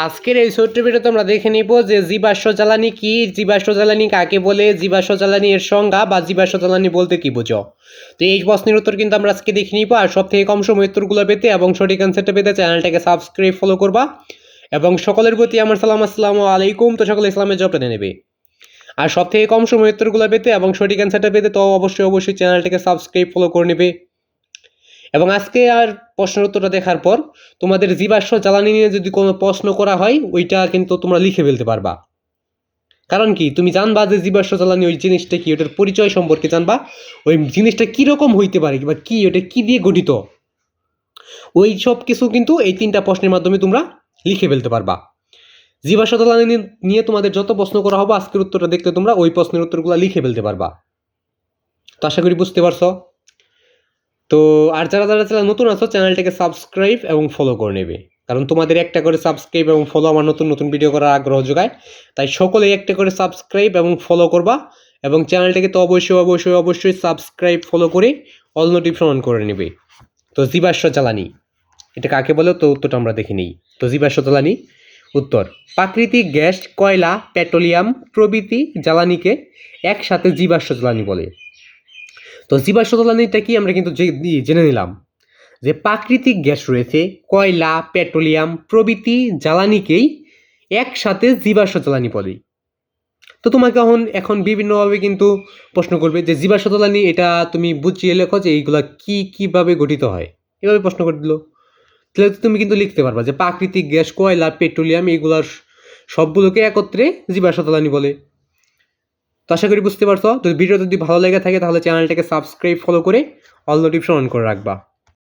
আজকের এই ছোট্ট ভিডিওতে আমরা দেখে নিব যে জীবাশ্ম জ্বালানি কি, জীবাশ্ম জ্বালানি কাকে বলে, জীবাশ্ম জ্বালানি এর সংজ্ঞা বা জীবাশ্ম জ্বালানি বলতে কি বোঝো। তো এই প্রশ্নের উত্তর কিন্তু আমরা আজকে দেখে নিব। আর সব থেকে কম সময় উত্তরগুলো পেতে এবং সঠিক অ্যান্সারটা পেতে চ্যানেলটাকে সাবস্ক্রাইব ফলো করবা এবং সকলের প্রতি আমার সালাম, আসসালামু আলাইকুম। তো সকলে ইসলামের জব টেনে নেবে। আর সব থেকে কম সময় উত্তরগুলো পেতে এবং সঠিক অ্যান্সারটা পেতে তো অবশ্যই চ্যানেলটাকে সাবস্ক্রাইব ফলো করে নেবে। এবং আজকে আর প্রশ্নের উত্তরটা দেখার পর তোমাদের জীবাশ্ম জ্বালানি নিয়ে যদি কোনো প্রশ্ন করা হয় ওইটা কিন্তু তোমরা লিখে ফেলতে পারবা। কারণ কি, তুমি জানবা যে জীবাশ্ম জ্বালানি ওই জিনিসটা কি, ওটার পরিচয় সম্পর্কে জানবা, ওই জিনিসটা কীরকম হইতে পারে বা কি, ওটা কি দিয়ে গঠিত, ওই সব কিছু কিন্তু এই 3টা প্রশ্নের মাধ্যমে তোমরা লিখে ফেলতে পারবা। জীবাশ্ম জ্বালানি নিয়ে তোমাদের যত প্রশ্ন করা হবে আজকের উত্তরটা দেখলে তোমরা ওই প্রশ্নের উত্তরগুলো লিখে ফেলতে পারবা। তো আশা করি বুঝতে পারছো। তো আর যারা নতুন আছো চ্যানেলটাকে সাবস্ক্রাইব এবং ফলো করে নেবে, কারণ তোমাদের একটা করে সাবস্ক্রাইব এবং ফলো আমার নতুন ভিডিও করার আগ্রহ যোগায়। তাই সকলেই একটা করে সাবস্ক্রাইব এবং ফলো করবা এবং চ্যানেলটাকে তো অবশ্যই সাবস্ক্রাইব ফলো করে অল নোটিফিকেশন অন করে নেবে। তো জীবাশ্ম জ্বালানি এটা কাকে বলে, তো উত্তরটা আমরা দেখে নিই। তো জীবাশ্ম জ্বালানি উত্তর: প্রাকৃতিক গ্যাস, কয়লা, পেট্রোলিয়াম প্রভৃতি জ্বালানিকে একসাথে জীবাশ্ম জ্বালানি বলে। তো জীবাশ্ম জ্বালানিটা কি আমরা কিন্তু জেনে নিলাম যে প্রাকৃতিক গ্যাস রয়েছে, কয়লা, পেট্রোলিয়াম প্রভৃতি জ্বালানিকেই একসাথে জীবাশ্ম জ্বালানি বলে। তো তোমাকে এখন বিভিন্নভাবে কিন্তু প্রশ্ন করবে যে জীবাশ্ম জ্বালানি এটা তুমি বুঝিয়ে লেখো যে এইগুলা কিভাবে গঠিত হয়, এভাবে প্রশ্ন করে দিল। তাহলে তুমি কিন্তু লিখতে পারবা যে প্রাকৃতিক গ্যাস, কয়লা, পেট্রোলিয়াম এইগুলার সবগুলোকে একত্রে জীবাশ্ম জ্বালানি বলে। তো আশা করি বুঝতে পারছো। তো ভিডিও যদি ভালো লেগে থাকে তাহলে চ্যানেলটাকে সাবস্ক্রাইব ফলো করে অল নোটিফিকেশন অন করে রাখবা।